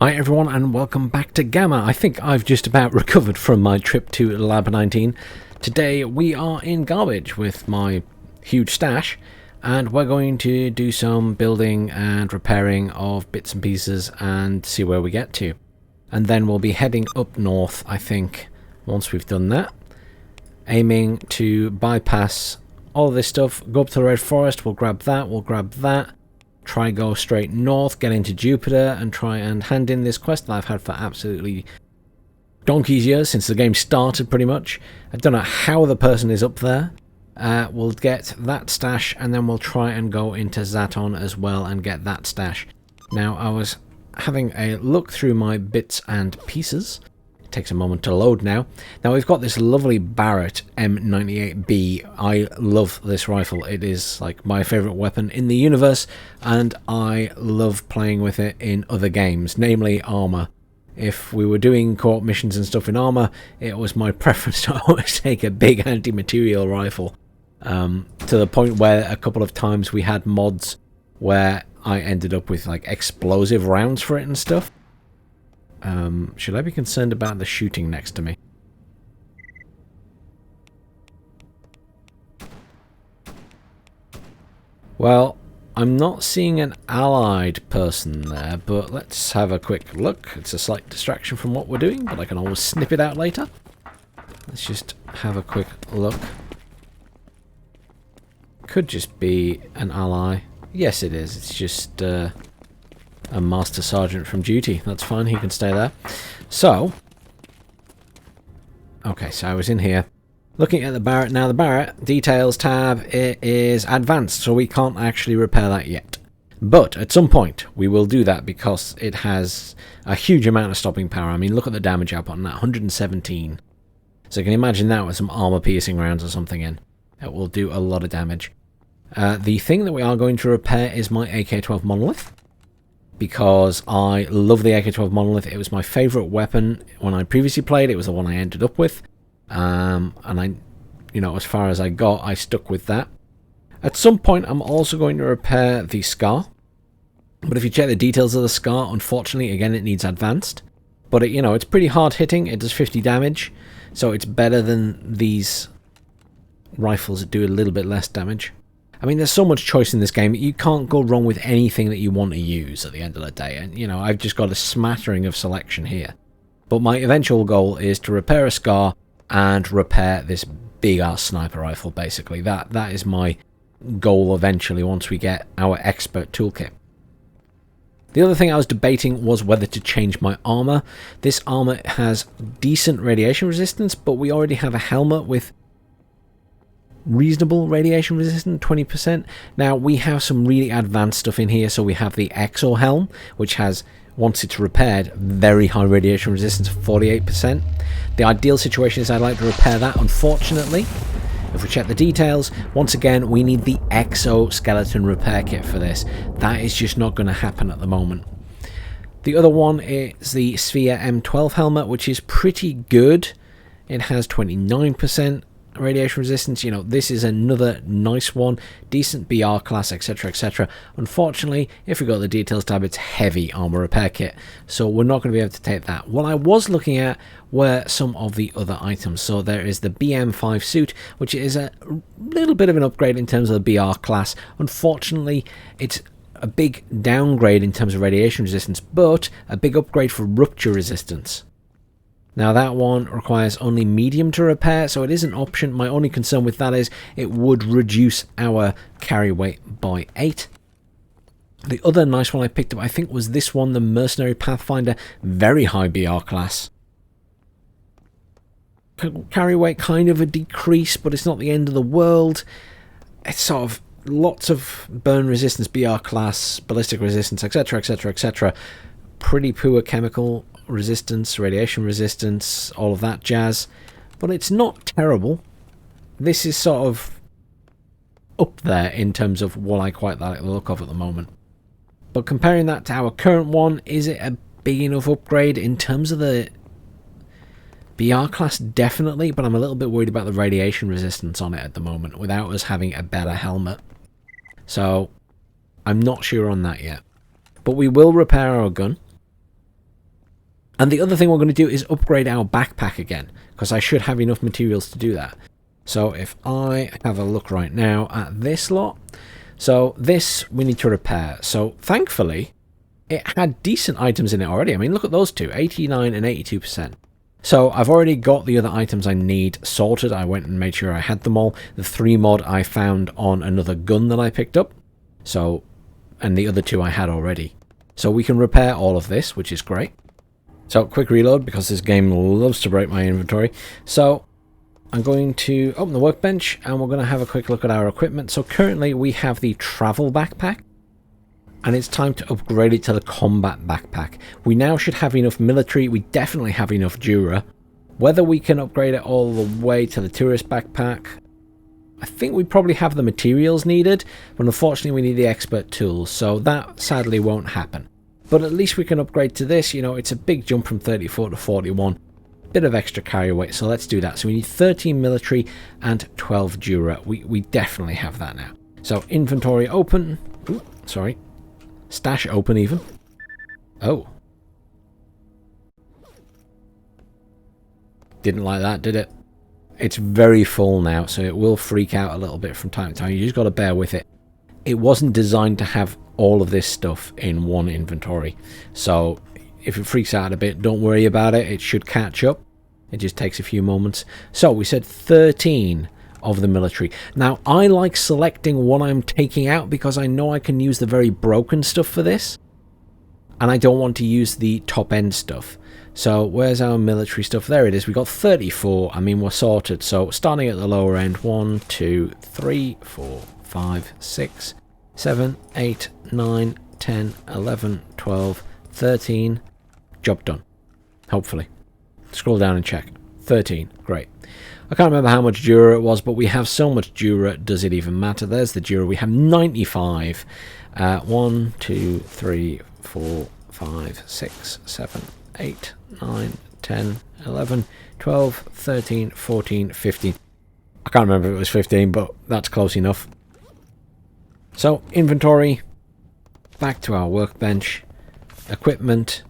Hi everyone and welcome back to g.a.m.m.a. I think I've just about recovered from my trip to Lab 19. Today we are in garbage with my huge stash and we're going to do some building and repairing of bits and pieces and see where we get to. And then we'll be heading up north, I think, once we've done that. Aiming to bypass all this stuff, go up to the Red Forest, we'll grab that. Try go straight north, get into Jupiter and try and hand in this quest that I've had for absolutely donkey's years since the game started pretty much. I don't know how the person is up there. We'll get that stash and then we'll try and go into Zaton as well and get that stash. Now I was having a look through my bits and pieces. It takes a moment to load now. Now we've got this lovely Barrett M98B. I love this rifle. It is like my favourite weapon in the universe and I love playing with it in other games, namely Armour. If we were doing co-op missions and stuff in Armour, it was my preference to always take a big anti-material rifle. To the point where a couple of times we had mods where I ended up with like explosive rounds for it and stuff. Should I be concerned about the shooting next to me? Well, I'm not seeing an allied person there, but let's have a quick look. It's a slight distraction from what we're doing, but I can always snip it out later. Let's just have a quick look. Could just be an ally. Yes, it is. It's just a Master Sergeant from duty. That's fine, he can stay there. So, okay, so I was in here looking at the Barrett. Now the Barrett details tab, it is advanced, so we can't actually repair that yet. But at some point we will do that because it has a huge amount of stopping power. I mean, look at the damage output on that, 117. So you can imagine that with some armor piercing rounds or something in. It will do a lot of damage. The thing that we are going to repair is my AK12 Monolith. Because I love the AK12 Monolith. It was my favourite weapon when I previously played. It was the one I ended up with. And I, you know, as far as I got, I stuck with that. At some point, I'm also going to repair the s.t.a.l.k.e.r. But if you check the details of the s.t.a.l.k.e.r, unfortunately, again, it needs advanced. But, you know, it's pretty hard hitting. It does 50 damage. So it's better than these rifles that do a little bit less damage. I mean, there's so much choice in this game. You can't go wrong with anything that you want to use at the end of the day. And, you know, I've just got a smattering of selection here. But my eventual goal is to repair a s.t.a.l.k.e.r and repair this big-ass sniper rifle, basically. That is my goal eventually once we get our expert toolkit. The other thing I was debating was whether to change my armor. This armor has decent radiation resistance, but we already have a helmet with reasonable radiation resistant, 20%. Now we have some really advanced stuff in here. So we have the EPICBANDANNER helm, which has, once it's repaired, very high radiation resistance of 48%. The ideal situation is I'd like to repair that. Unfortunately, if we check the details, once again we need the exoskeleton repair kit for this. That is just not going to happen at the moment. The other one is the s.t.a.l.k.e.r M12 helmet, which is pretty good. It has 29% radiation resistance. You know, this is another nice one, decent BR class, etc, etc. Unfortunately, if we go to the details tab, it's heavy armor repair kit, so we're not going to be able to take that. What I was looking at were some of the other items. So there is the BM5 suit, which is a little bit of an upgrade in terms of the BR class. Unfortunately, it's a big downgrade in terms of radiation resistance, but a big upgrade for rupture resistance. Now that one requires only medium to repair, so it is an option. My only concern with that is it would reduce our carry weight by 8. The other nice one I picked up, I think, was this one, the Mercenary Pathfinder, very high BR class. Carry weight kind of a decrease, but it's not the end of the world. It's sort of lots of burn resistance, BR class, ballistic resistance, etc, etc, etc. Pretty poor chemical resistance, radiation resistance, all of that jazz, but it's not terrible. This is sort of up there in terms of what I quite like the look of at the moment. But comparing that to our current one, is it a big enough upgrade in terms of the BR class? Definitely, but I'm a little bit worried about the radiation resistance on it at the moment without us having a better helmet. So I'm not sure on that yet. But we will repair our gun. And the other thing we're going to do is upgrade our backpack again, because I should have enough materials to do that. So if I have a look right now at this lot, so this we need to repair. So thankfully, it had decent items in it already. I mean, look at those two, 89 and 82%. So I've already got the other items I need sorted. I went and made sure I had them all. The 3 mod I found on another gun that I picked up. So, and the other 2 I had already. So we can repair all of this, which is great. So quick reload, because this game loves to break my inventory. So I'm going to open the workbench and we're going to have a quick look at our equipment. So currently we have the travel backpack. And it's time to upgrade it to the combat backpack. We now should have enough military. We definitely have enough Dura. Whether we can upgrade it all the way to the tourist backpack, I think we probably have the materials needed. But unfortunately, we need the expert tools. So that sadly won't happen. But at least we can upgrade to this. You know, it's a big jump from 34 to 41. Bit of extra carry weight. So let's do that. So we need 13 military and 12 Dura. We definitely have that now. So inventory open. Ooh, sorry. Stash open even. Oh. Didn't like that, did it? It's very full now, so it will freak out a little bit from time to time. You just got to bear with it. It wasn't designed to have all of this stuff in one inventory. So if it freaks out a bit, don't worry about it. It should catch up. It just takes a few moments. So we said 13 of the military. Now, I like selecting what I'm taking out because I know I can use the very broken stuff for this. And I don't want to use the top end stuff. So, where's our military stuff? There it is. We got 34. I mean, we're sorted. So, starting at the lower end. 1, 2, 3, 4, 5, 6, 7, 8, 9, 10, 11, 12, 13. Job done. Hopefully. Scroll down and check. 13. Great. I can't remember how much Dura it was, but we have so much Dura, does it even matter? There's the Dura. We have 95. 1, 2, 3, 4, 5, 6, 7, 8, 9, 10, 11, 12, 13, 14, 15. I can't remember if it was 15, but that's close enough. So, inventory. Back to our workbench. Equipment.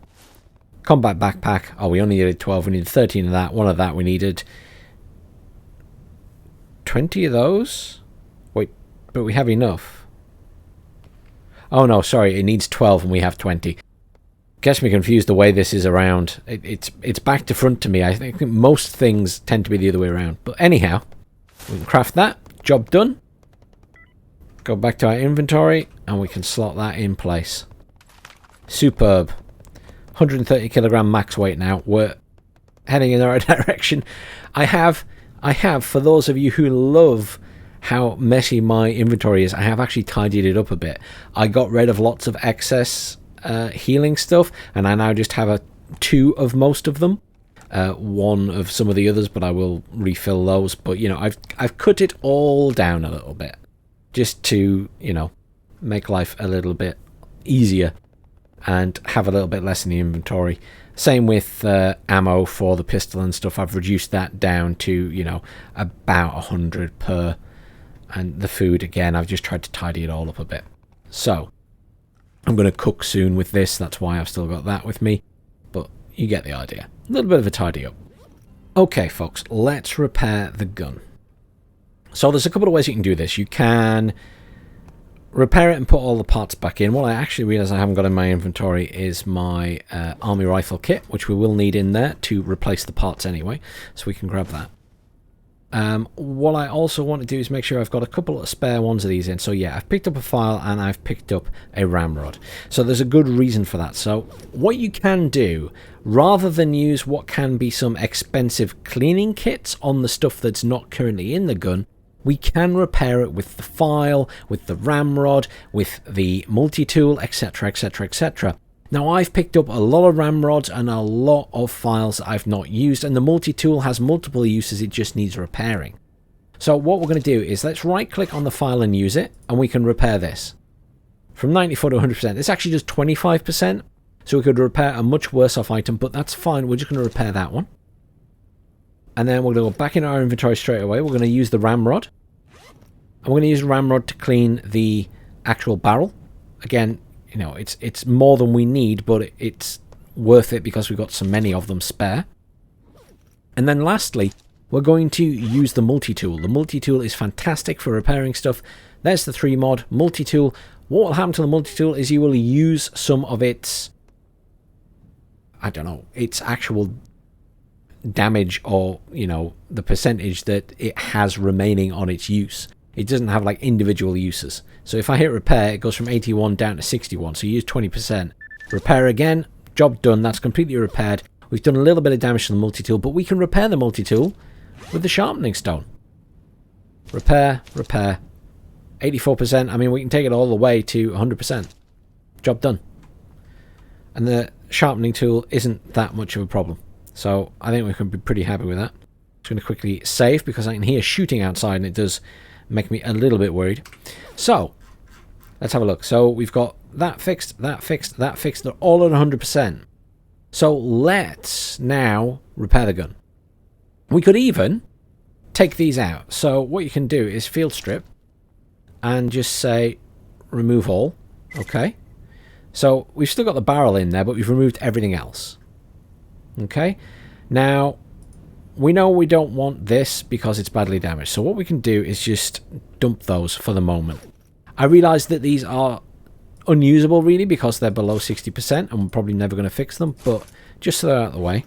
Combat backpack. Oh, we only needed 12. We needed 13 of that. One of that we needed 20 of those? Wait, but we have enough. Oh no, sorry, it needs 12 and we have 20. Gets me confused the way this is around. It's back to front to me. I think most things tend to be the other way around. But anyhow, we can craft that. Job done. Go back to our inventory and we can slot that in place. Superb. 130 kilogram max weight now. We're heading in the right direction. I have, for those of you who love how messy my inventory is, I have actually tidied it up a bit. I got rid of lots of excess healing stuff, and I now just have 2 of most of them. 1 of some of the others, but I will refill those. But, you know, I've cut it all down a little bit. Just to, you know, make life a little bit easier and have a little bit less in the inventory. Same with ammo for the pistol and stuff. I've reduced that down to, you know, about 100 per. And the food, again, I've just tried to tidy it all up a bit. So, I'm going to cook soon with this. That's why I've still got that with me. But you get the idea. A little bit of a tidy up. Okay, folks, let's repair the gun. So, there's a couple of ways you can do this. You can repair it and put all the parts back in. What I actually realize I haven't got in my inventory is my army rifle kit, which we will need in there to replace the parts anyway, so we can grab that. What I also want to do is make sure I've got a couple of spare ones of these in. So yeah, I've picked up a file and I've picked up a ramrod. So there's a good reason for that. So what you can do, rather than use what can be some expensive cleaning kits on the stuff that's not currently in the gun, we can repair it with the file, with the ramrod, with the multi-tool, etc, etc, etc. Now, I've picked up a lot of ramrods and a lot of files that I've not used, and the multi-tool has multiple uses, it just needs repairing. So what we're going to do is let's right-click on the file and use it, and we can repair this. From 94 to 100%. This actually does 25%, so we could repair a much worse off item, but that's fine. We're just going to repair that one. And then we're going to go back in our inventory straight away. We're going to use the ramrod. And we're going to use the ramrod to clean the actual barrel. Again, you know, it's more than we need, but worth it because we've got so many of them spare. And then lastly, we're going to use the multi-tool. The multi-tool is fantastic for repairing stuff. There's the 3 mod multi-tool. What will happen to the multi-tool is you will use some of its, I don't know, its actual damage, or, you know, the percentage that it has remaining on its use. It doesn't have like individual uses. So if I hit repair, it goes from 81 down to 61. So you use 20%. Repair again, job done. That's completely repaired. We've done a little bit of damage to the multi-tool, but we can repair the multi-tool with the sharpening stone. Repair, repair. 84%. I mean, we can take it all the way to 100%. Job done. And the sharpening tool isn't that much of a problem. So I think we can be pretty happy with that. Just going to quickly save because I can hear shooting outside and it does make me a little bit worried. So let's have a look. So we've got that fixed, that fixed, that fixed. They're all at 100%. So let's now repair the gun. We could even take these out. So what you can do is field strip and just say remove all. Okay. So we've still got the barrel in there, but we've removed everything else. Okay. Now we know we don't want this because it's badly damaged. So what we can do is just dump those for the moment. I realize that these are unusable really because they're below 60% and we're probably never going to fix them, but just so they're out of the way.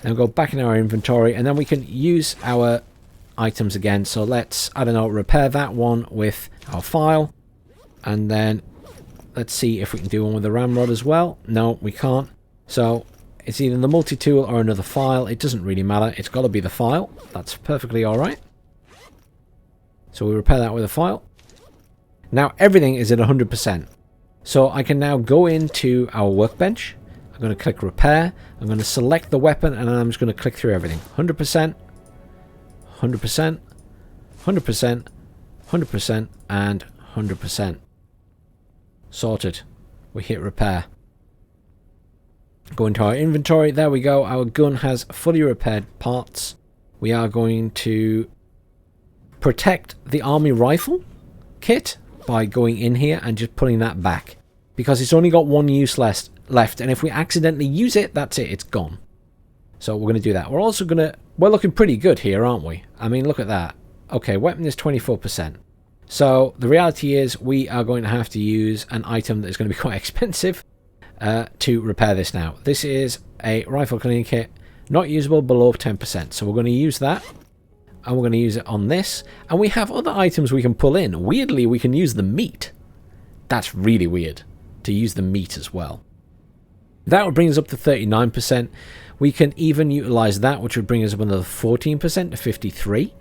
Then go back in our inventory and then we can use our items again. So let's, I don't know, repair that one with our file, and then let's see if we can do one with the ramrod as well. No, we can't. So it's either the multi-tool or another file. It doesn't really matter. It's got to be the file. That's perfectly alright. So we repair that with a file. Now everything is at 100%. So I can now go into our workbench. I'm going to click repair. I'm going to select the weapon and I'm just going to click through everything. 100%, 100%, 100%, 100%, and 100%. Sorted. We hit repair. Go into our inventory. There we go. Our gun has fully repaired parts. We are going to protect the army rifle kit by going in here and just putting that back, because it's only got one use left, and if we accidentally use it, that's it, it's gone. So we're going to do that. We're also going to, we're looking pretty good here, aren't we? I mean, look at that. Okay, weapon is 24%. So the reality is we are going to have to use an item that is going to be quite expensive to repair this now. This is a rifle cleaning kit, not usable below 10%. So we're going to use that. And we're going to use it on this. And we have other items we can pull in. Weirdly, we can use the meat. That's really weird, to use the meat as well. That would bring us up to 39%. We can even utilize that, which would bring us up another 14% to 53%.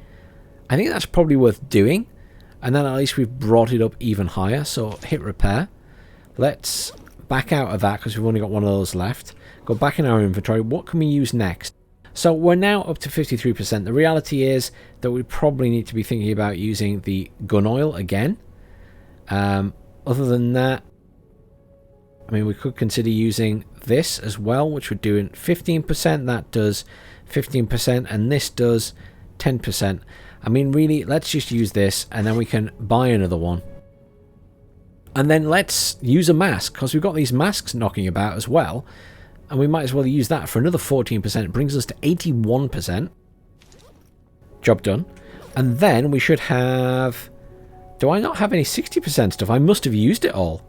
I think that's probably worth doing. And then at least we've brought it up even higher. So hit repair. Let's back out of that because we've only got one of those left. Go back in our inventory. What can we use next? So we're now up to 53%. The reality is that we probably need to be thinking about using the gun oil again. Other than that, I mean, we could consider using this as well, which would do 15%. That does 15%, and this does 10%. I mean, really, let's just use this, and then we can buy another one. And then let's use a mask, because we've got these masks knocking about as well. And we might as well use that for another 14%. It brings us to 81%. Job done. And then we should have... Do I not have any 60% stuff? I must have used it all.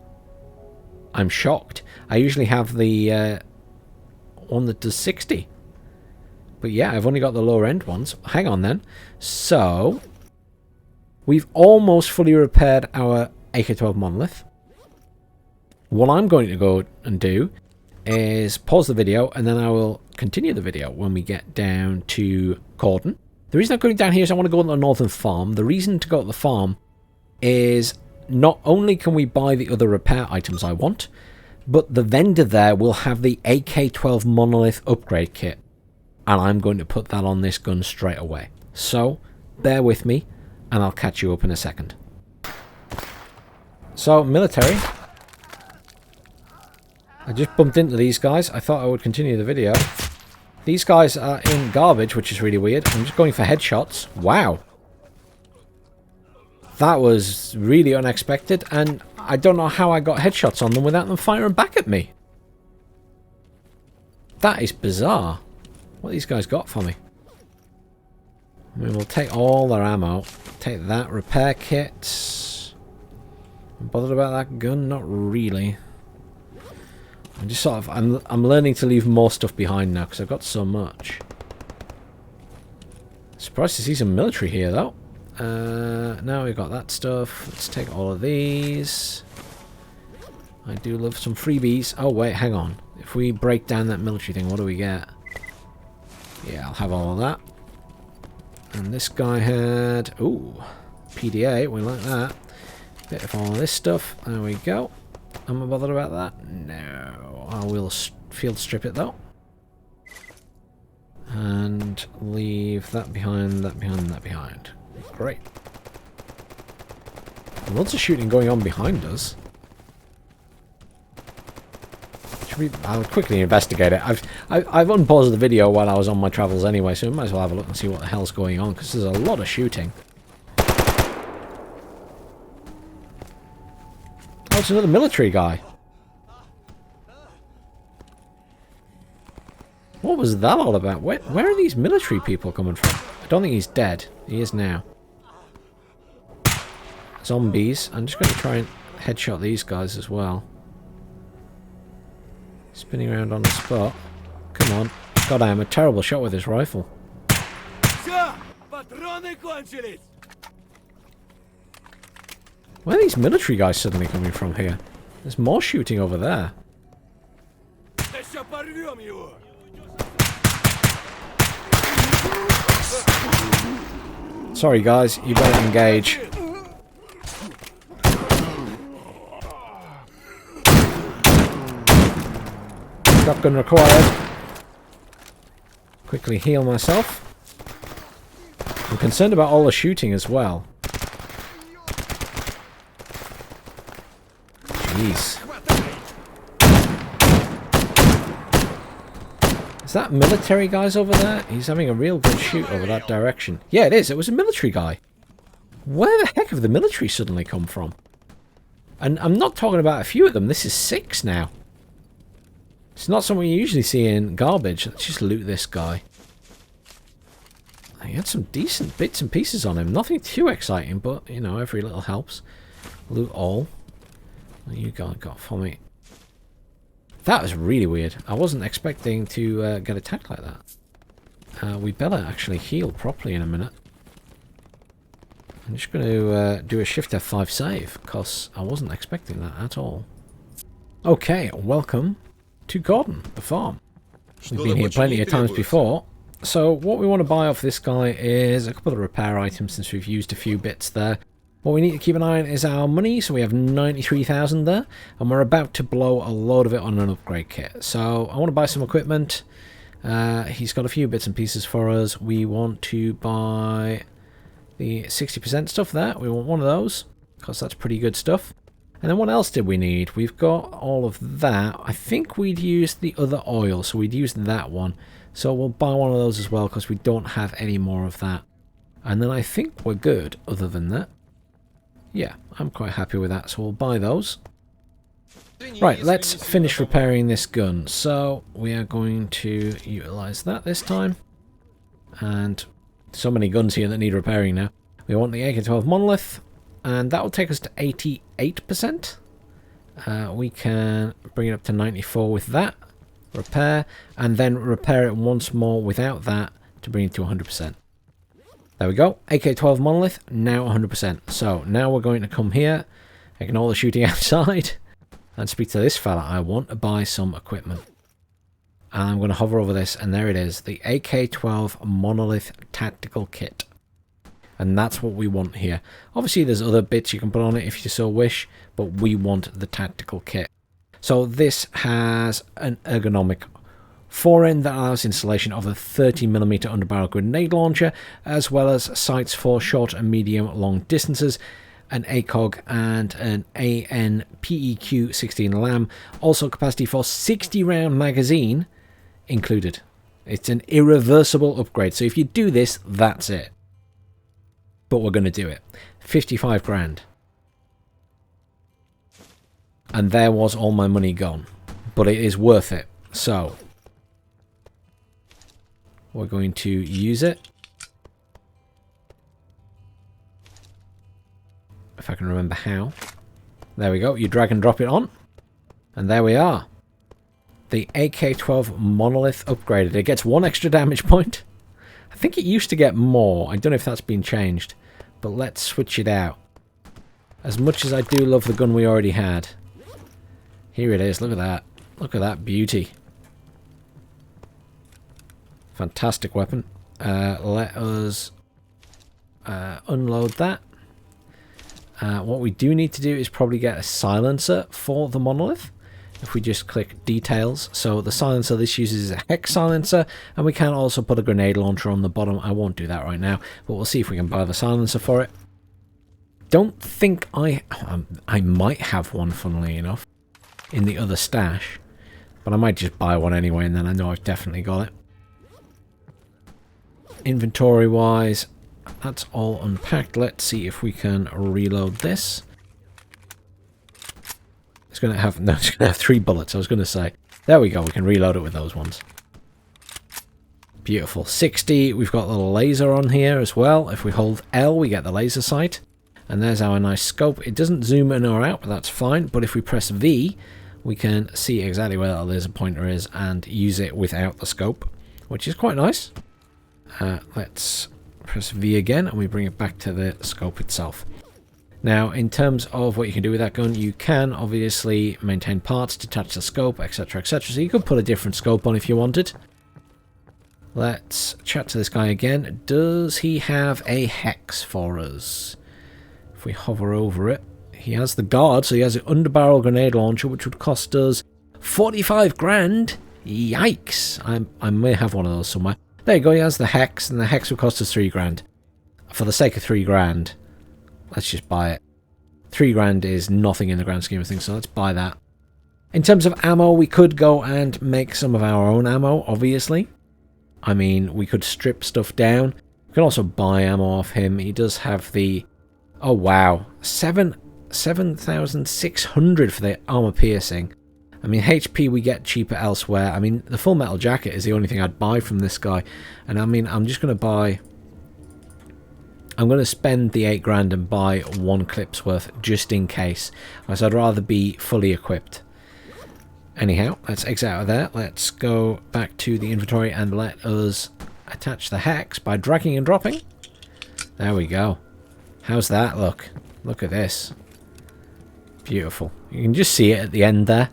I'm shocked. I usually have the one that does 60. But yeah, I've only got the lower end ones. Hang on then. So, we've almost fully repaired our AK12 Monolith. What I'm going to go and do is pause the video, and then I will continue the video when we get down to Cordon. The reason I'm going down here is I want to go to the northern farm. The reason to go to the farm is not only can we buy the other repair items I want, but the vendor there will have the AK12 Monolith upgrade kit, and I'm going to put that on this gun straight away. So bear with me and I'll catch you up in a second. So military, I just bumped into these guys. I thought I would continue the video. These guys are in garbage, which is really weird. I'm just going for headshots. Wow. That was really unexpected, and I don't know how I got headshots on them without them firing back at me. That is bizarre. What these guys got for me? I mean, we'll take all their ammo. Take that repair kit. I'm bothered about that gun? Not really. I'm just sort of... I'm learning to leave more stuff behind now because I've got so much. Surprised to see some military here though. Now we've got that stuff. Let's take all of these. I do love some freebies. Oh wait, hang on. If we break down that military thing, what do we get? Yeah, I'll have all of that. And this guy had... Ooh, PDA, we like that. Bit of all of this stuff. There we go. Am I bothered about that? No. I will field strip it though. And leave that behind, that behind, that behind. Great. Lots of shooting going on behind us. I'll quickly investigate it. I've unpaused the video while I was on my travels anyway, so we might as well have a look and see what the hell's going on, because there's a lot of shooting. Oh, it's another military guy. What was that all about? Where are these military people coming from? I don't think he's dead. He is now. Zombies. I'm just going to try and headshot these guys as well. Spinning around on the spot. Come on. God, I am a terrible shot with this rifle. Where are these military guys suddenly coming from here? There's more shooting over there. Sorry guys, you better engage. Shotgun required. Quickly heal myself. I'm concerned about all the shooting as well. Jeez. Is that military guys over there? He's having a real good shoot over that direction. Yeah, it is. It was a military guy. Where the heck have the military suddenly come from? And I'm not talking about a few of them. This is 6 now. It's not something you usually see in garbage. Let's just loot this guy. He had some decent bits and pieces on him. Nothing too exciting, but, you know, every little helps. Loot all. What you got for me? That was really weird. I wasn't expecting to get attacked like that. We better actually heal properly in a minute. I'm just going to do a Shift F5 save, because I wasn't expecting that at all. Okay, welcome to Gordon, the farm. We've been here plenty of times before. So what we want to buy off this guy is a couple of repair items, since we've used a few bits there. What we need to keep an eye on is our money, so we have 93,000 there, and we're about to blow a load of it on an upgrade kit. So I want to buy some equipment. He's got a few bits and pieces for us. We want to buy the 60% stuff there. We want one of those, because that's pretty good stuff. And then what else did we need? We've got all of that. I think we'd use the other oil, so we'd use that one. So we'll buy one of those as well, because we don't have any more of that. And then I think we're good other than that. Yeah, I'm quite happy with that, so we'll buy those. Right, let's finish repairing this gun. So we are going to utilize that this time. And so many guns here that need repairing now. We want the AK12 Monolith, and that will take us to 88%. We can bring it up to 94 with that. Repair, and then repair it once more without that to bring it to 100%. There we go. AK12 Monolith, now 100%. So now we're going to come here, ignore the shooting outside, and speak to this fella. I want to buy some equipment. And I'm going to hover over this, and there it is. The AK12 Monolith Tactical Kit. And that's what we want here. Obviously there's other bits you can put on it if you so wish, but we want the tactical kit. So this has an ergonomic forend that allows installation of a 30mm underbarrel grenade launcher, as well as sights for short and medium long distances, an ACOG and an ANPEQ 16 LAM, also capacity for 60 round magazine included. It's an irreversible upgrade, so if you do this, that's it. But we're going to do it. 55 grand. And there was all my money gone. But it is worth it. So we're going to use it. If I can remember how. There we go. You drag and drop it on. And there we are. The AK12 Monolith upgraded. It gets 1 extra damage point. I think it used to get more. I don't know if that's been changed. But let's switch it out. As much as I do love the gun we already had. Here it is. Look at that. Look at that beauty. Fantastic weapon. Let us unload that. What we do need to do is probably get a silencer for the Monolith. If we just click details. So the silencer this uses is a hex silencer, and we can also put a grenade launcher on the bottom. I won't do that right now, but we'll see if we can buy the silencer for it. Don't think I might have one, funnily enough, in the other stash, but I might just buy one anyway, and then I know I've definitely got it. Inventory wise, that's all unpacked. Let's see if we can reload this. It's going to have, no, it's going to have 3 bullets, I was going to say. There we go, we can reload it with those ones. Beautiful. 60, we've got the laser on here as well. If we hold L, we get the laser sight. And there's our nice scope. It doesn't zoom in or out, but that's fine. But if we press V, we can see exactly where that laser pointer is and use it without the scope, which is quite nice. Let's press V again, and we bring it back to the scope itself. Now, in terms of what you can do with that gun, you can obviously maintain parts, detach the scope, etc, etc. So you could put a different scope on if you wanted. Let's chat to this guy again. Does he have a hex for us? If we hover over it, he has the guard, so he has an underbarrel grenade launcher, which would cost us 45 grand. Yikes! I may have one of those somewhere. There you go, he has the hex, and the hex would cost us 3 grand. For the sake of 3 grand, let's just buy it. 3 grand is nothing in the grand scheme of things, so let's buy that. In terms of ammo, we could go and make some of our own ammo, obviously. I mean, we could strip stuff down. We can also buy ammo off him. He does have the... Oh, wow. 7,600 for the armor piercing. I mean, HP we get cheaper elsewhere. I mean, the full metal jacket is the only thing I'd buy from this guy. And I mean, I'm just going to buy... I'm going to spend the 8 grand and buy 1 clip's worth just in case. As I'd rather be fully equipped. Anyhow, let's exit out of there. Let's go back to the inventory and let us attach the hex by dragging and dropping. There we go. How's that look? Look at this. Beautiful. You can just see it at the end there.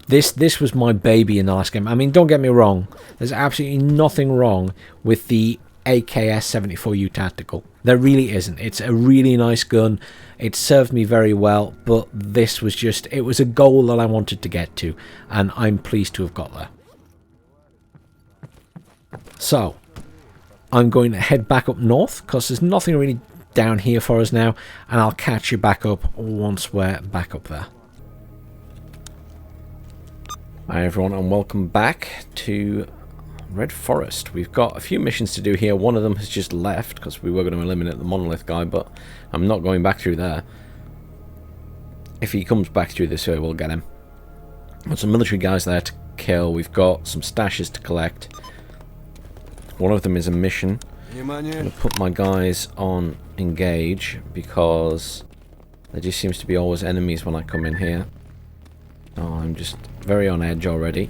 This was my baby in the last game. I mean, don't get me wrong. There's absolutely nothing wrong with the AKS-74U Tactical. There really isn't. It's a really nice gun. It served me very well, but this was just... It was a goal that I wanted to get to, and I'm pleased to have got there. So, I'm going to head back up north, because there's nothing really down here for us now, and I'll catch you back up once we're back up there. Hi everyone, and welcome back to Red Forest. We've got a few missions to do here. One of them has just left, because we were going to eliminate the Monolith guy, but I'm not going back through there. If he comes back through this way, we'll get him. Got some military guys there to kill. We've got some stashes to collect. One of them is a mission. I'm going to put my guys on engage, because there just seems to be always enemies when I come in here. Oh, I'm just very on edge already.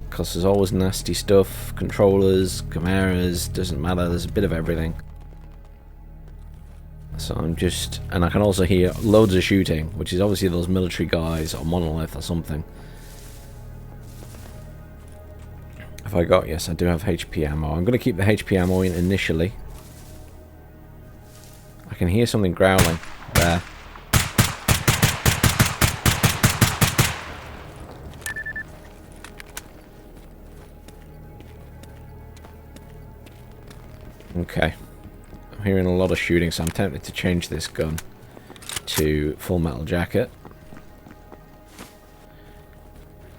Because there's always nasty stuff. Controllers, chimeras, doesn't matter. There's a bit of everything. So I'm just... And I can also hear loads of shooting, which is obviously those military guys or Monolith or something. Have I got... Yes, I do have HP ammo. I'm going to keep the HP ammo in initially. I can hear something growling there. Okay, I'm hearing a lot of shooting, so I'm tempted to change this gun to full metal jacket.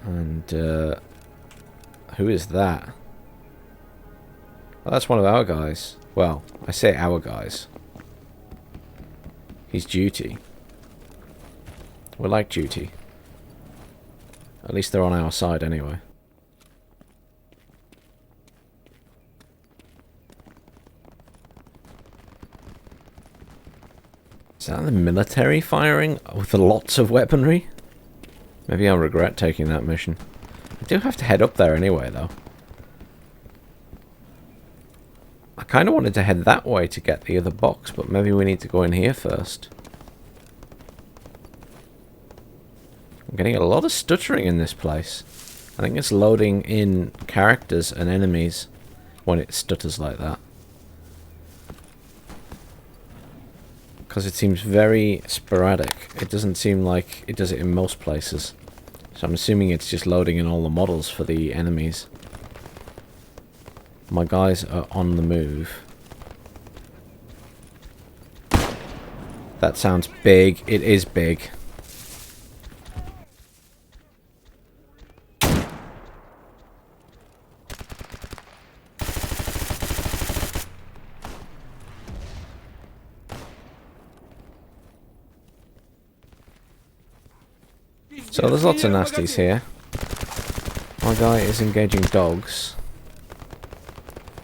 And, who is that? Well, that's one of our guys. Well, I say our guys. He's Duty. We like Duty. At least they're on our side anyway. Is that the military firing with lots of weaponry? Maybe I'll regret taking that mission. I do have to head up there anyway, though. I kind of wanted to head that way to get the other box, but maybe we need to go in here first. I'm getting a lot of stuttering in this place. I think it's loading in characters and enemies when it stutters like that. Because it seems very sporadic. It doesn't seem like it does it in most places. So I'm assuming it's just loading in all the models for the enemies. My guys are on the move. That sounds big. It is big. So there's lots of nasties here. My guy is engaging dogs.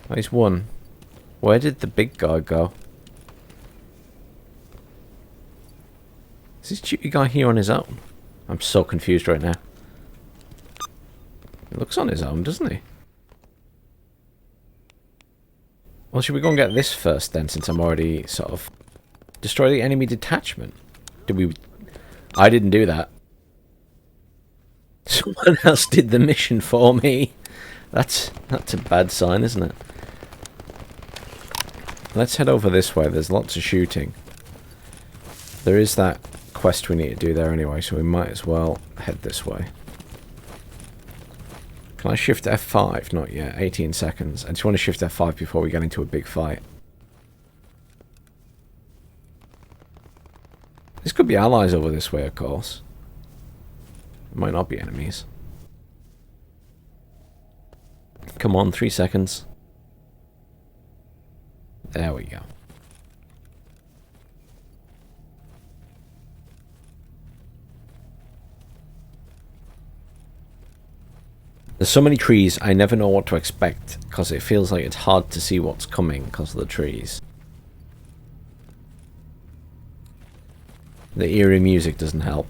Oh, he's won. Where did the big guy go? Is this cheeky guy here on his own? I'm so confused right now. He looks on his own, doesn't he? Well, should we go and get this first then, since I'm already sort of... Destroy the enemy detachment? Did we... I didn't do that. Someone else did the mission for me. That's a bad sign, isn't it? Let's head over this way. There's lots of shooting. There is that quest we need to do there anyway, so we might as well head this way. Can I shift F5? Not yet. 18 seconds. I just want to shift F5 before we get into a big fight. This could be allies over this way, of course. It might not be enemies. Come on, 3 seconds. There we go. There's so many trees, I never know what to expect, because it feels like it's hard to see what's coming because of the trees. The eerie music doesn't help.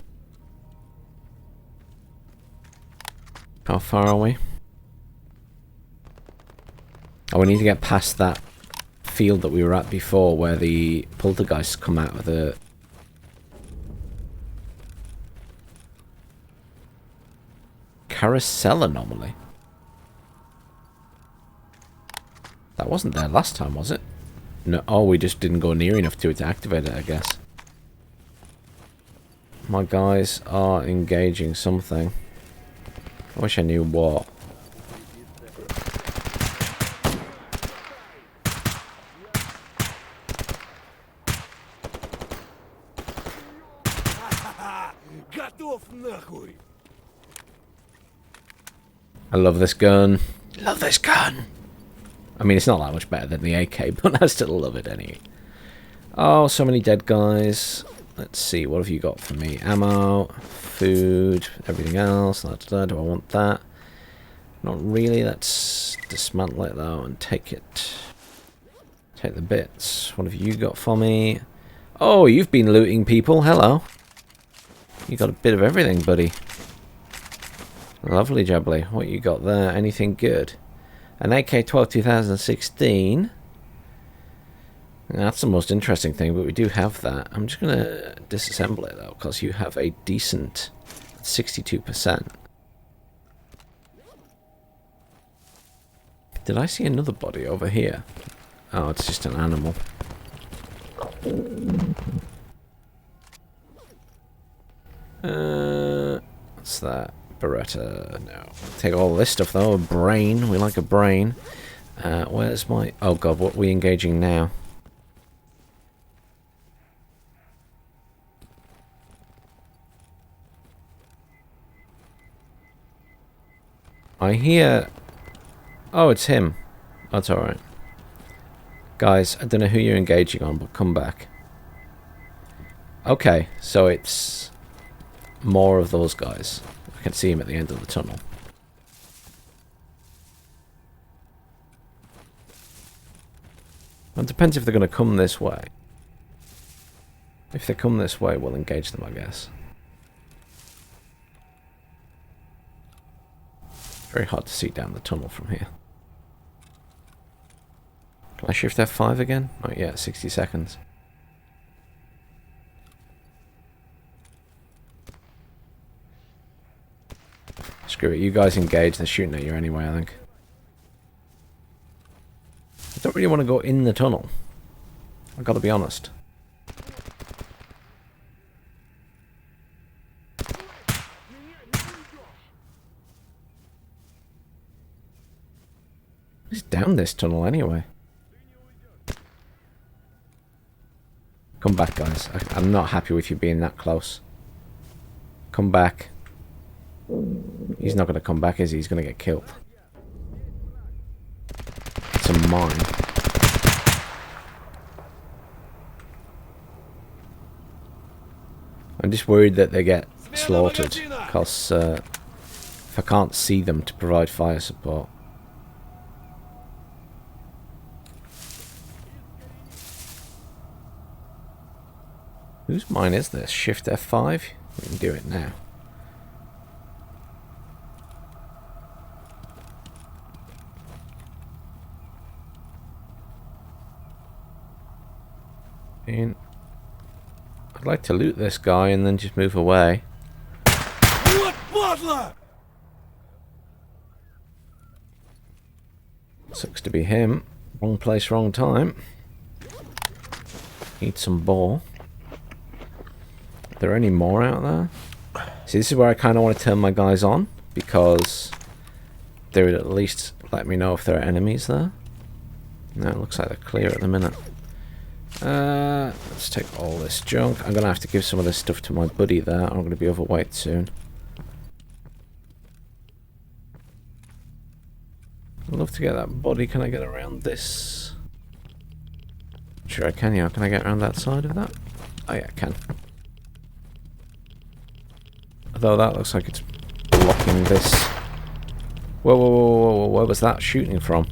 How far are we? Oh, we need to get past that field that we were at before where the poltergeists come out of the... Carousel anomaly? That wasn't there last time, was it? No. Oh, we just didn't go near enough to it to activate it, I guess. My guys are engaging something. I wish I knew what. I love this gun. Love this gun. I mean, it's not that much better than the AK, but I still love it anyway. Oh, so many dead guys. Let's see, what have you got for me? Ammo, food, everything else. Do I want that? Not really. Let's dismantle it though and take it. Take the bits. What have you got for me? Oh, you've been looting people. Hello. You got a bit of everything, buddy. Lovely jubbly. What you got there? Anything good? An AK12 2016. That's the most interesting thing, but we do have that. I'm just going to disassemble it, though, because you have a decent 62%. Did I see another body over here? Oh, it's just an animal. What's that? Beretta. No. Take all this stuff, though. A brain. We like a brain. Where's my... Oh, God, what are we engaging now? I hear... Oh, it's him. That's alright. Guys, I don't know who you're engaging on, but come back. Okay, so it's more of those guys. I can see him at the end of the tunnel. It depends if they're going to come this way. If they come this way, we'll engage them, I guess. Very hard to see down the tunnel from here. Can I shift F5 again? Not yet, 60 seconds. Screw it, you guys engage, they're shooting at you anyway, I think. I don't really want to go in the tunnel. I've got to be honest. It's down this tunnel anyway. Come back, guys. I'm not happy with you being that close. Come back. He's not going to come back, is he? He's going to get killed. It's a mine. I'm just worried that they get slaughtered because if I can't see them to provide fire support. Whose mine is this? Shift F5? We can do it now. And I'd like to loot this guy and then just move away. Sucks to be him. Wrong place, wrong time. Need some ball. Are there any more out there? See, this is where I kind of want to turn my guys on, because they would at least let me know if there are enemies there. No, it looks like they're clear at the minute. Let's take all this junk. I'm going to have to give some of this stuff to my buddy there. I'm going to be overweight soon. I'd love to get that body. Can I get around this? Sure I can, yeah. Can I get around that side of that? Oh yeah, I can. Although that looks like it's blocking this. Whoa, whoa, whoa, whoa, whoa, where was that shooting from?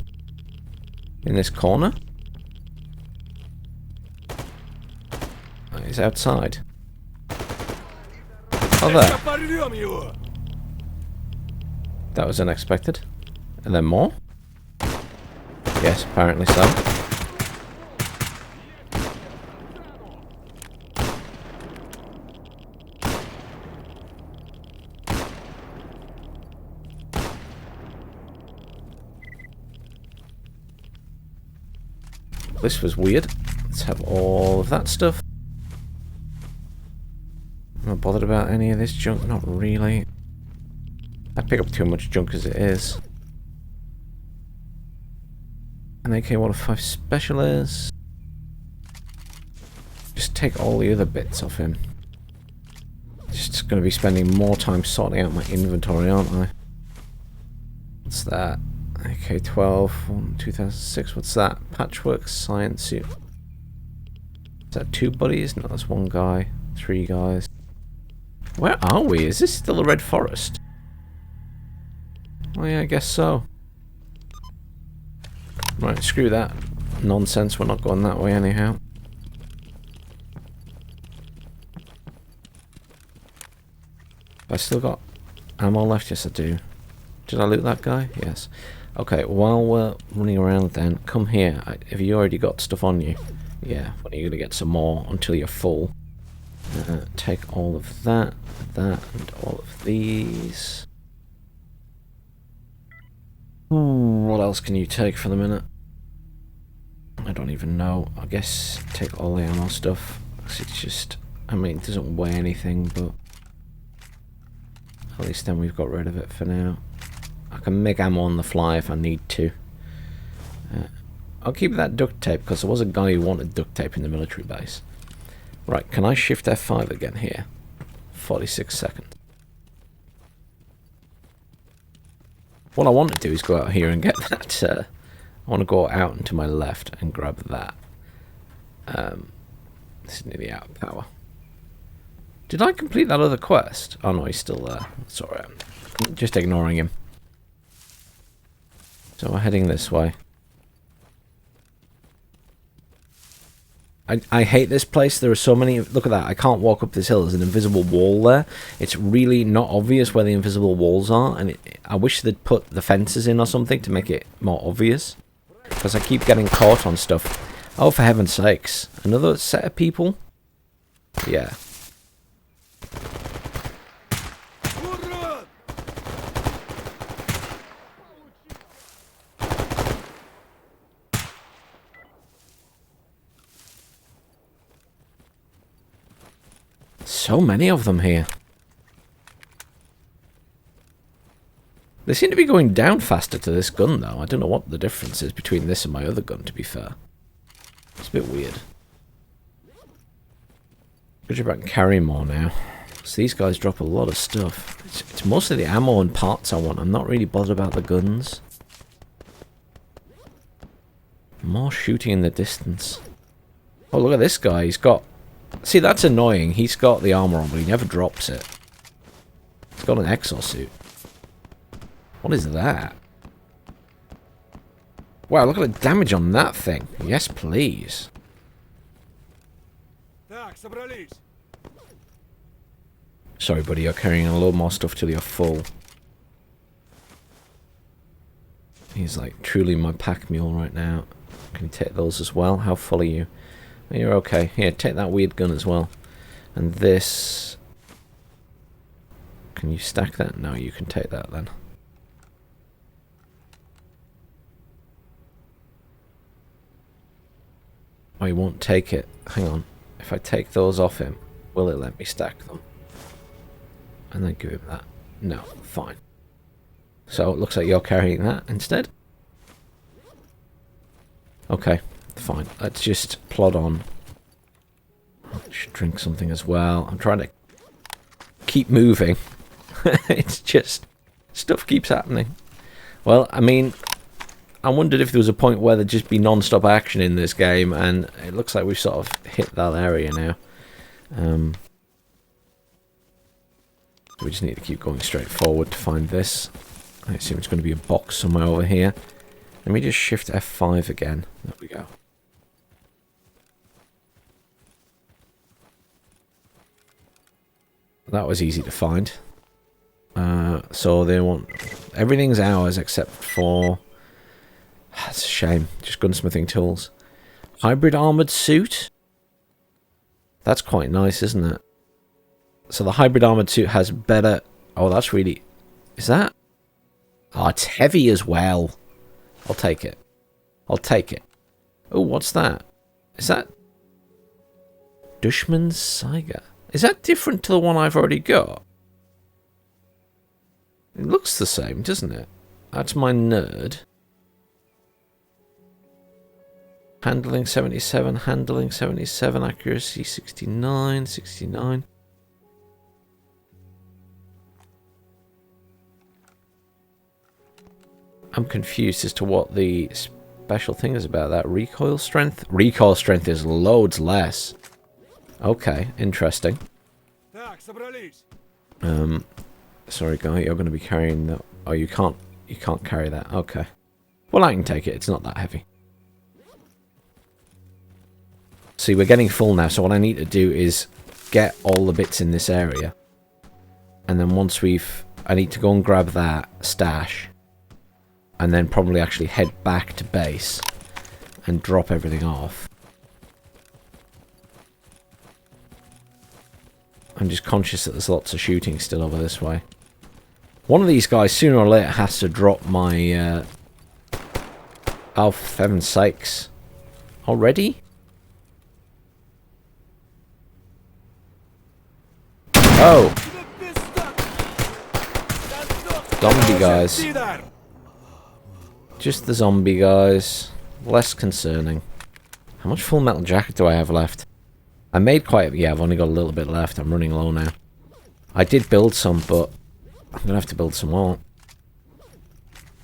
In this corner? Oh, he's outside. Oh, there. That was unexpected. And then more? Yes, apparently so. This was weird. Let's have all of that stuff. I'm not bothered about any of this junk, not really. I pick up too much junk as it is. An AK-15 specialist. Just take all the other bits off him. Just going to be spending more time sorting out my inventory, aren't I? What's that? AK-12, 2006, what's that? Patchwork science suit. Is that 2 buddies? No, that's 1 guy. 3 guys. Where are we? Is this still a red forest? Oh yeah, I guess so. Right, screw that nonsense, we're not going that way anyhow. I still got ammo left? Yes I do. Did I loot that guy? Yes. Okay, while we're running around then, come here. Have you already got stuff on you? Yeah, when are you going to get some more until you're full? Take all of that, and all of these. What else can you take for the minute? I don't even know. I guess take all the ammo stuff. It's just, I mean, it doesn't weigh anything, but at least then we've got rid of it for now. I can make ammo on the fly if I need to. I'll keep that duct tape because there was a guy who wanted duct tape in the military base. Right, can I shift F5 again here? 46 seconds. What I want to do is go out here and get that. I want to go out and to my left and grab that. This is nearly out of power. Did I complete that other quest? Oh no, he's still there. It's alright. I'm just ignoring him. So we're heading this way. I hate this place. There are so many... Look at that. I can't walk up this hill. There's an invisible wall there. It's really not obvious where the invisible walls are. And I wish they'd put the fences in or something to make it more obvious. Because I keep getting caught on stuff. Oh, for heaven's sakes. Another set of people? Yeah. So many of them here. They seem to be going down faster to this gun, though. I don't know what the difference is between this and my other gun, to be fair. It's a bit weird. Good job I can carry more now. So these guys drop a lot of stuff. It's mostly the ammo and parts I want. I'm not really bothered about the guns. More shooting in the distance. Oh, look at this guy. He's got... See, that's annoying. He's got the armor on, but he never drops it. He's got an exosuit. What is that? Wow, look at the damage on that thing. Yes, please. Sorry, buddy, you're carrying a little more stuff till you're full. He's like truly my pack mule right now. Can you take those as well? How full are you? You're okay. Here, take that weird gun as well. And this... Can you stack that? No, you can take that then. Oh, he won't take it. Hang on. If I take those off him, will it let me stack them? And then give him that. No, fine. So it looks like you're carrying that instead. Okay, fine. Let's just plod on. I should drink something as well. I'm trying to keep moving. It's just... Stuff keeps happening. Well, I mean... I wondered if there was a point where there'd just be non-stop action in this game, and it looks like we've sort of hit that area now. We just need to keep going straight forward to find this. I assume it's going to be a box somewhere over here. Let me just shift F5 again. There we go. That was easy to find. So they want... Everything's ours except for... That's a shame. Just gunsmithing tools. Hybrid armored suit? That's quite nice, isn't it? So the hybrid armored suit has better... Oh, that's really... Is that... Oh, it's heavy as well. I'll take it. I'll take it. Oh, what's that? Is that... Dushman's Saiga? Is that different to the one I've already got? It looks the same, doesn't it? That's my nerd. Handling 77, handling 77, accuracy 69, 69. I'm confused as to what the special thing is about that. Recoil strength? Recoil strength is loads less. Okay, interesting. Sorry guy, you're going to be carrying that. Oh, you can't carry that. Okay. Well, I can take it. It's not that heavy. See, we're getting full now, so what I need to do is get all the bits in this area. And then once we've... I need to go and grab that stash. And then probably actually head back to base and drop everything off. I'm just conscious that there's lots of shooting still over this way. One of these guys, sooner or later, has to drop my... Oh, for heaven's sakes. Already? Oh! Zombie guys. Just the zombie guys. Less concerning. How much full metal jacket do I have left? I made quite... Yeah, I've only got a little bit left. I'm running low now. I did build some, but I'm going to have to build some more.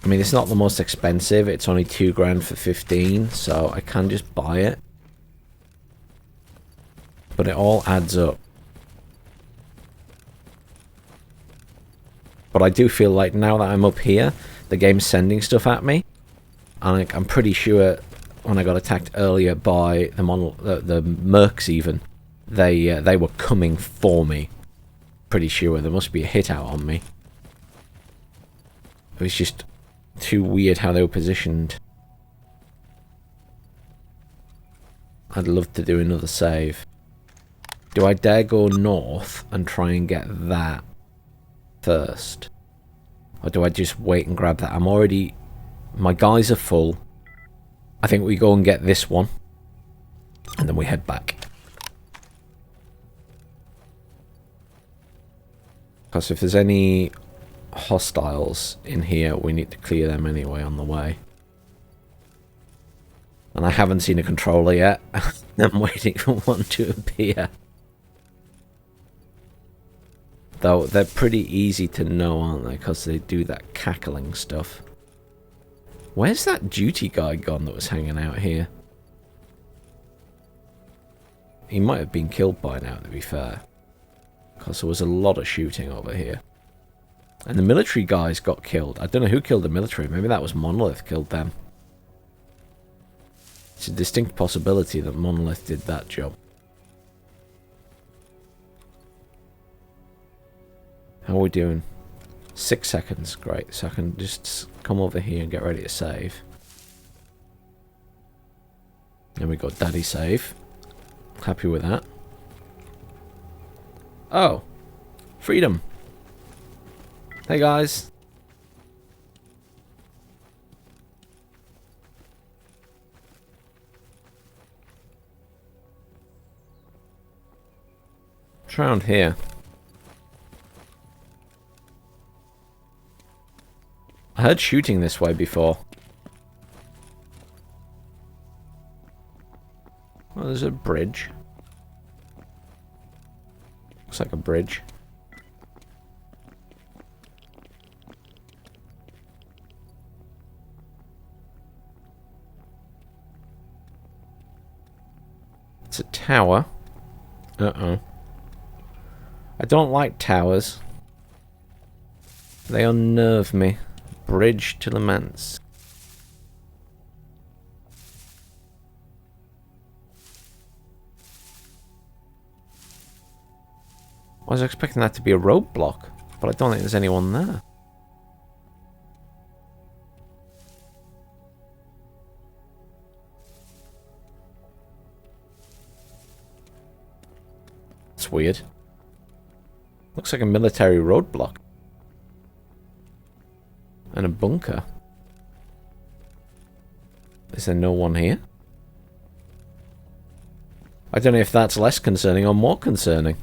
I mean, it's not the most expensive. It's only 2 grand for 15, so I can just buy it. But it all adds up. But I do feel like now that I'm up here, the game's sending stuff at me. And I'm pretty sure when I got attacked earlier by the mercs even, they were coming for me. Pretty sure there must be a hit out on me. It was just too weird how they were positioned. I'd love to do another save. Do I dare go north and try and get that first? Or do I just wait and grab that? I'm already... My guys are full. I think we go and get this one. And then we head back. Because if there's any hostiles in here, we need to clear them anyway on the way. And I haven't seen a controller yet. I'm waiting for one to appear. Though they're pretty easy to know, aren't they? Because they do that cackling stuff. Where's that duty guy gone that was hanging out here? He might have been killed by now, to be fair. Because there was a lot of shooting over here. And the military guys got killed. I don't know who killed the military. Maybe that was Monolith killed them. It's a distinct possibility that Monolith did that job. How are we doing? 6 seconds. Great. So I can just come over here and get ready to save. And we got Daddy save. Happy with that. Oh. Freedom. Hey guys. It's around here. I heard shooting this way before. Oh, there's a bridge. Looks like a bridge. It's a tower. Uh-oh. I don't like towers. They unnerve me. Bridge to Lomance. I was expecting that to be a roadblock, but I don't think there's anyone there. It's weird. Looks like a military roadblock. And a bunker. Is there no one here? I don't know if that's less concerning or more concerning.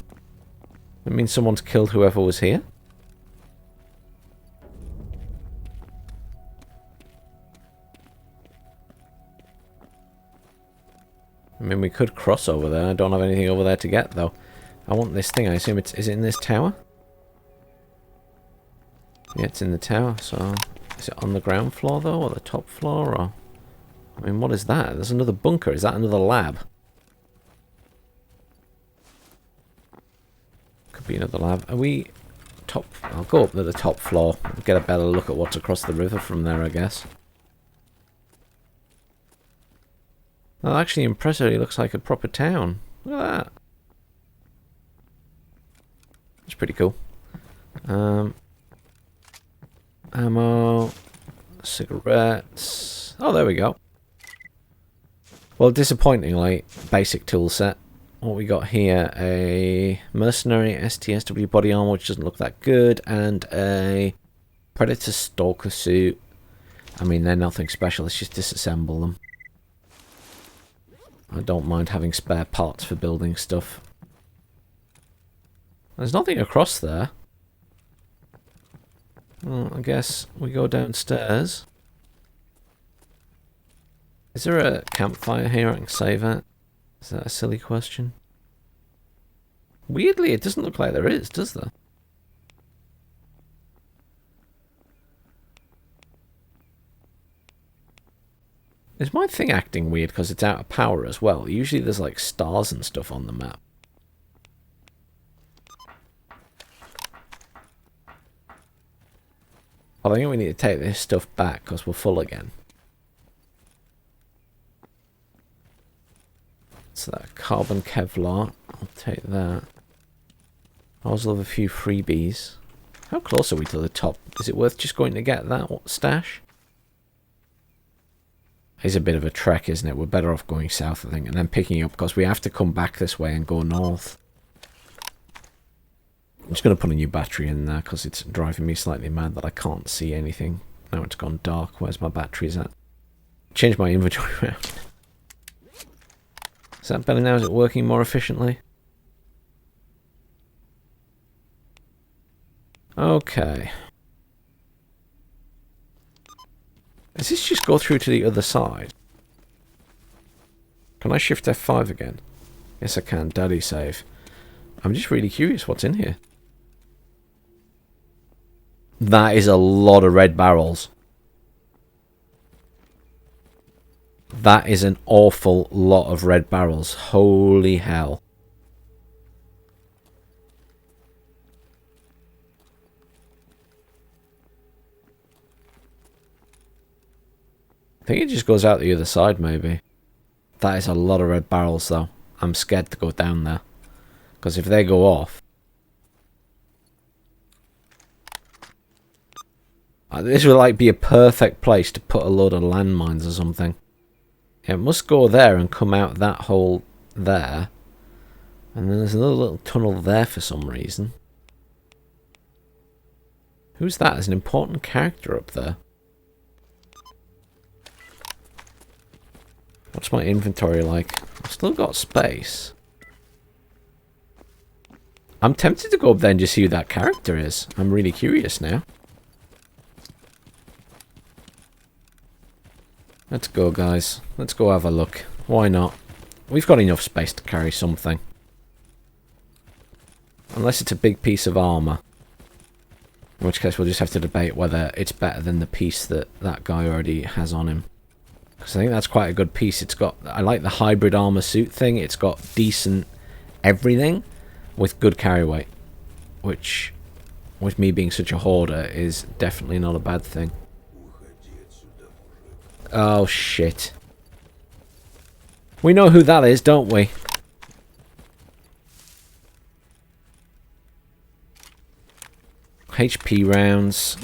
It means someone's killed whoever was here. I mean, we could cross over there. I don't have anything over there to get, though. I want this thing. I assume it's... Is it in this tower? Yeah, it's in the tower, so... Is it on the ground floor, though, or the top floor, or... I mean, what is that? There's another bunker. Is that another lab? Could be another lab. Are we... Top... I'll go up to the top floor and get a better look at what's across the river from there, I guess. Well, actually, impressively looks like a proper town. Look at that. It's pretty cool. Ammo, cigarettes. Oh, there we go. Well, disappointingly, basic tool set. What we got here, a mercenary STSW body armor, which doesn't look that good, and a Predator Stalker suit. I mean, they're nothing special, let's just disassemble them. I don't mind having spare parts for building stuff. There's nothing across there. Well, I guess we go downstairs. Is there a campfire here I can save at? Is that a silly question? Weirdly, it doesn't look like there is, does there? Is my thing acting weird because it's out of power as well? Usually there's like stars and stuff on the map. But I think we need to take this stuff back because we're full again. So that carbon Kevlar, I'll take that. I also have a few freebies. How close are we to the top? Is it worth just going to get that stash? It's a bit of a trek, isn't it? We're better off going south, I think, and then picking up, because we have to come back this way and go north. I'm just going to put a new battery in there, because it's driving me slightly mad that I can't see anything. Now it's gone dark. Where's my batteries at? Change my inventory around. Is that better now? Is it working more efficiently? Okay. Does this just go through to the other side? Can I shift F5 again? Yes, I can. Daddy save. I'm just really curious what's in here. That is a lot of red barrels. That is an awful lot of red barrels. Holy hell. I think it just goes out the other side, maybe. That is a lot of red barrels, though. I'm scared to go down there. Because if they go off... this would like be a perfect place to put a load of landmines or something. It must go there and come out that hole there. And then there's another little tunnel there for some reason. Who's that? There's an important character up there. What's my inventory like? I've still got space. I'm tempted to go up there and just see who that character is. I'm really curious now. Let's go, guys. Let's go have a look. Why not? We've got enough space to carry something. Unless it's a big piece of armour. In which case we'll just have to debate whether it's better than the piece that that guy already has on him. Because I think that's quite a good piece. It's got... I like the hybrid armor suit thing. It's got decent everything with good carry weight. Which, with me being such a hoarder, is definitely not a bad thing. Oh, shit. We know who that is, don't we? HP rounds.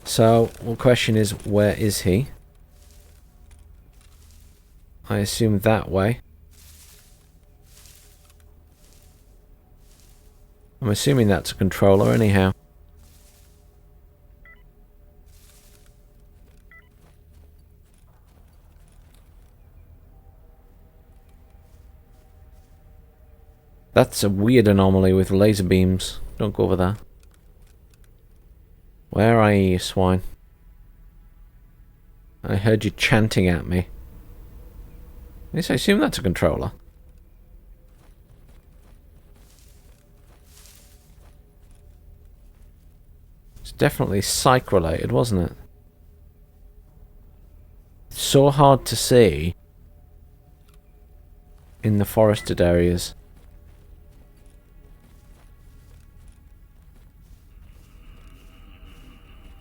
So, the question is, where is he? I assume that way. I'm assuming that's a controller anyhow. That's a weird anomaly with laser beams. Don't go over there. Where are you, swine? I heard you chanting at me. Yes, I assume that's a controller. It's definitely psych related, wasn't it? It's so hard to see in the forested areas.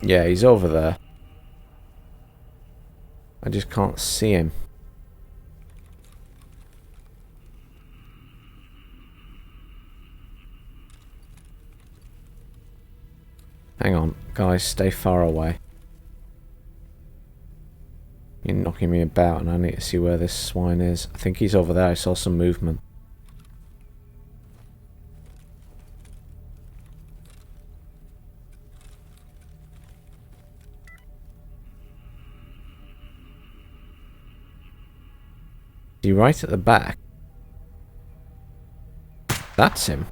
Yeah, he's over there. I just can't see him. Hang on, guys, stay far away. You're knocking me about and I need to see where this swine is. I think he's over there. I saw some movement. Is he right at the back? That's him.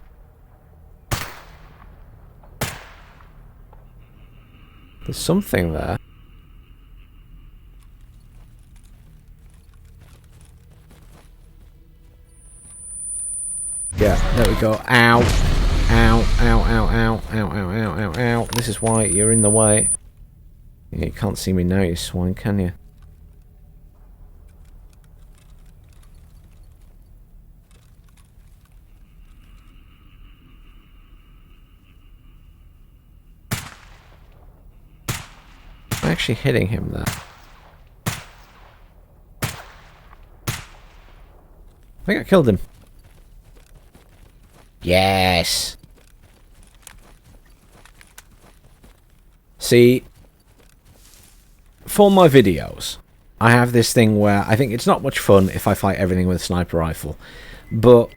There's something there. Yeah, there we go. Ow. Ow, ow, ow, ow, ow, ow, ow, ow, ow. This is why you're in the way. Yeah, you can't see me now, you swine, can you? I'm actually hitting him there. think I killed him. Yes! See, for my videos, I have this thing where I think it's not much fun if I fight everything with a sniper rifle. But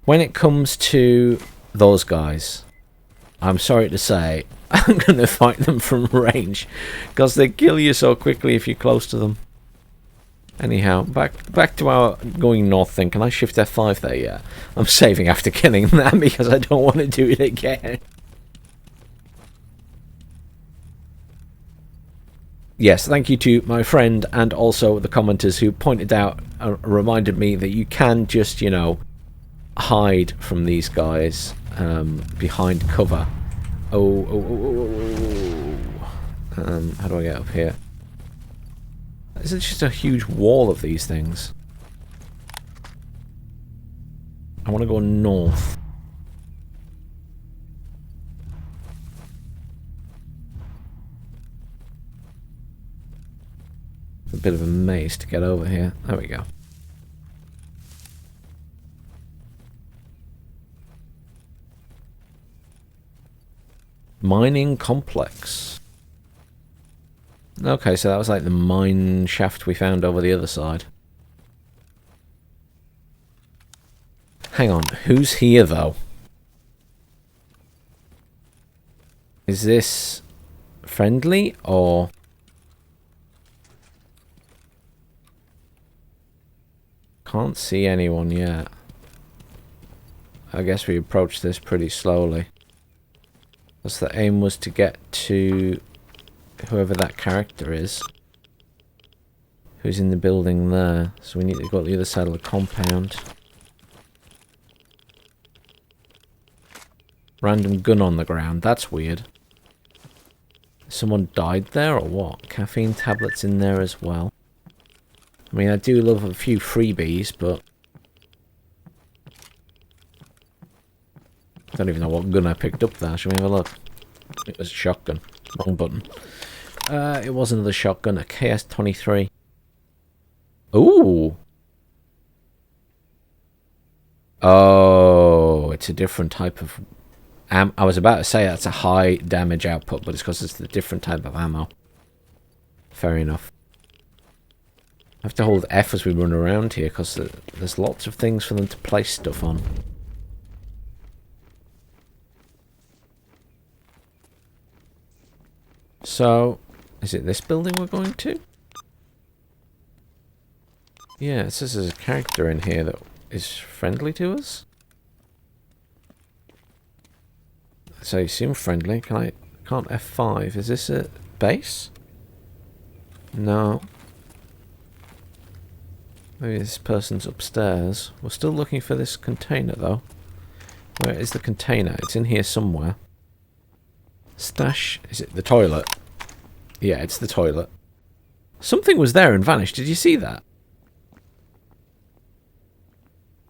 when it comes to those guys, I'm sorry to say, I'm going to fight them from range. Because they kill you so quickly if you're close to them. Anyhow, back to our going north thing. Can I shift F5 there? Yeah. I'm saving after killing that because I don't want to do it again. Yes, thank you to my friend and also the commenters who pointed out, reminded me that you can just, you know, hide from these guys behind cover. How do I get up here? Is it just a huge wall of these things? I want to go north. A bit of a maze to get over here. There we go. Mining complex. Okay, so that was like the mine shaft we found over the other side. Hang on, who's here though? Is this friendly or... Can't see anyone yet. I guess we approach this pretty slowly. Because the aim was to get to whoever that character is. Who's in the building there. So we need to go to the other side of the compound. Random gun on the ground. That's weird. Someone died there or what? Caffeine tablets in there as well. I mean, I do love a few freebies, but... I don't even know what gun I picked up there. Should we have a look? It was a shotgun. Wrong button. It was another shotgun, a KS-23. Ooh! Oh, it's a different type of... I was about to say that's a high damage output, but it's because it's a different type of ammo. Fair enough. I have to hold F as we run around here, because there's lots of things for them to place stuff on. So, is it this building we're going to? Yeah, it says there's a character in here that is friendly to us. So you seem friendly. Can't F5. Is this a base? No. Maybe this person's upstairs. We're still looking for this container though. Where is the container? It's in here somewhere. Stash. Is it the toilet? Yeah, it's the toilet. Something was there and vanished. Did you see that?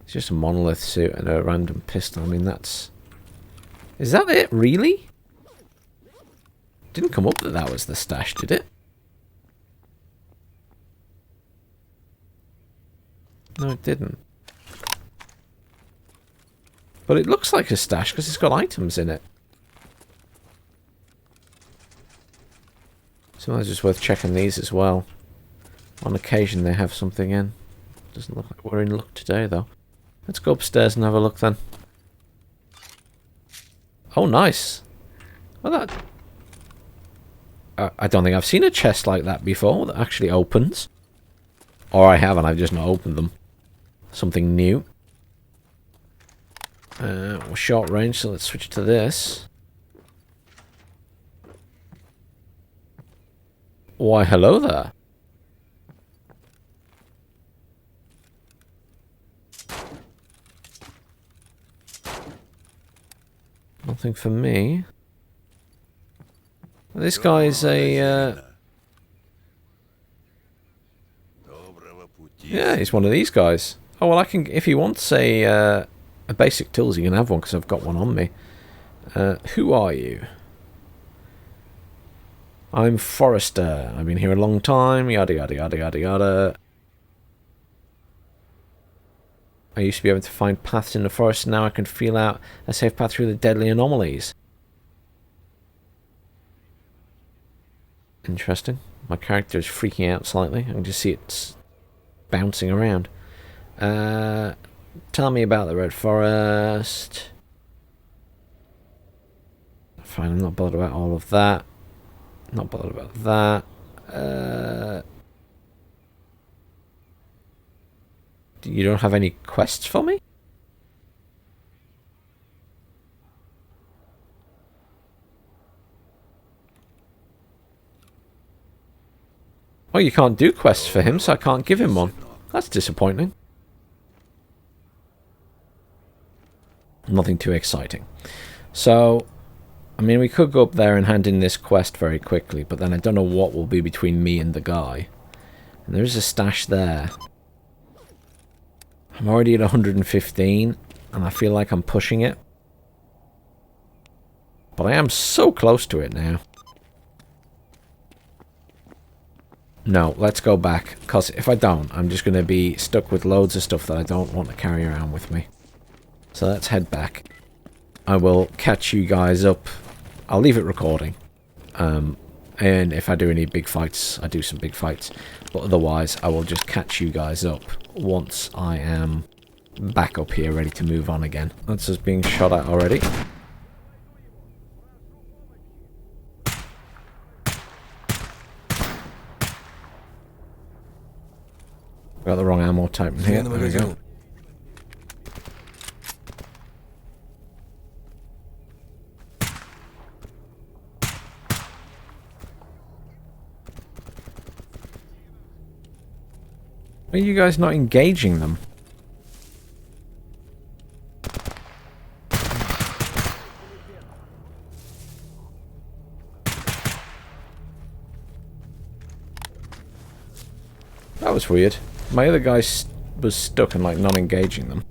It's just a monolith suit and a random pistol. I mean, that's... Is that it? Really? Didn't come up that that was the stash, did it? No, it didn't. But it looks like a stash because it's got items in it. Sometimes it's worth checking these as well. On occasion they have something in. Doesn't look like we're in luck today though. Let's go upstairs and have a look then. Oh, nice. Well, that... I don't think I've seen a chest like that before that actually opens. Or I haven't, I've just not opened them. Something new. We're short range, so let's switch to this. Why, hello there. Nothing for me. This guy's a... Yeah, he's one of these guys. Oh, well, I can... If he wants a basic tools, he can have one, because I've got one on me. Who are you? I'm Forrester. I've been here a long time, yada yada yada yada yada. I used to be able to find paths in the forest, and now I can feel out a safe path through the deadly anomalies. Interesting. My character is freaking out slightly. I can just see it's bouncing around. Tell me about the Red Forest. Fine, I'm not bothered about all of that. Not bothered about that. You don't have any quests for me? Oh, you can't do quests for him, so I can't give him one. That's disappointing. Nothing too exciting. So, I mean, we could go up there and hand in this quest very quickly, but then I don't know what will be between me and the guy. And there's a stash there. I'm already at 115, and I feel like I'm pushing it. But I am so close to it now. No, let's go back, because if I don't, I'm just going to be stuck with loads of stuff that I don't want to carry around with me. So let's head back. I will catch you guys up. I'll leave it recording. And if I do any big fights, I do some big fights. But otherwise, I will just catch you guys up once I am back up here, ready to move on again. That's us being shot at already. Got the wrong ammo type in here. There we go. Are you guys not engaging them? That was weird. My other guy was stuck and like not engaging them.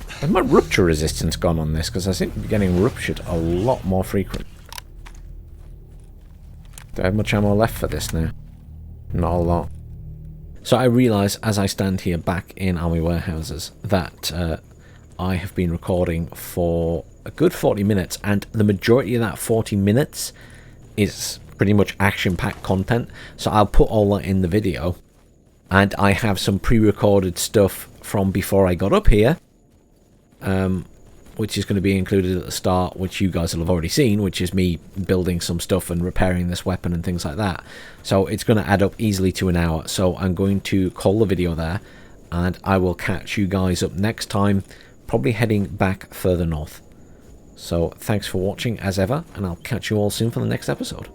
Has my rupture resistance gone on this? Because I seem to be getting ruptured a lot more frequent. Do I have much ammo left for this now? Not a lot. So I realise as I stand here back in Army Warehouses that I have been recording for a good 40 minutes, and the majority of that 40 minutes is pretty much action-packed content. So I'll put all that in the video, and I have some pre-recorded stuff from before I got up here, which is going to be included at the start, which you guys will have already seen, which is me building some stuff and repairing this weapon and things like that. So it's going to add up easily to an hour. So I'm going to call the video there, and I will catch you guys up next time, probably heading back further north. So thanks for watching as ever, and I'll catch you all soon for the next episode.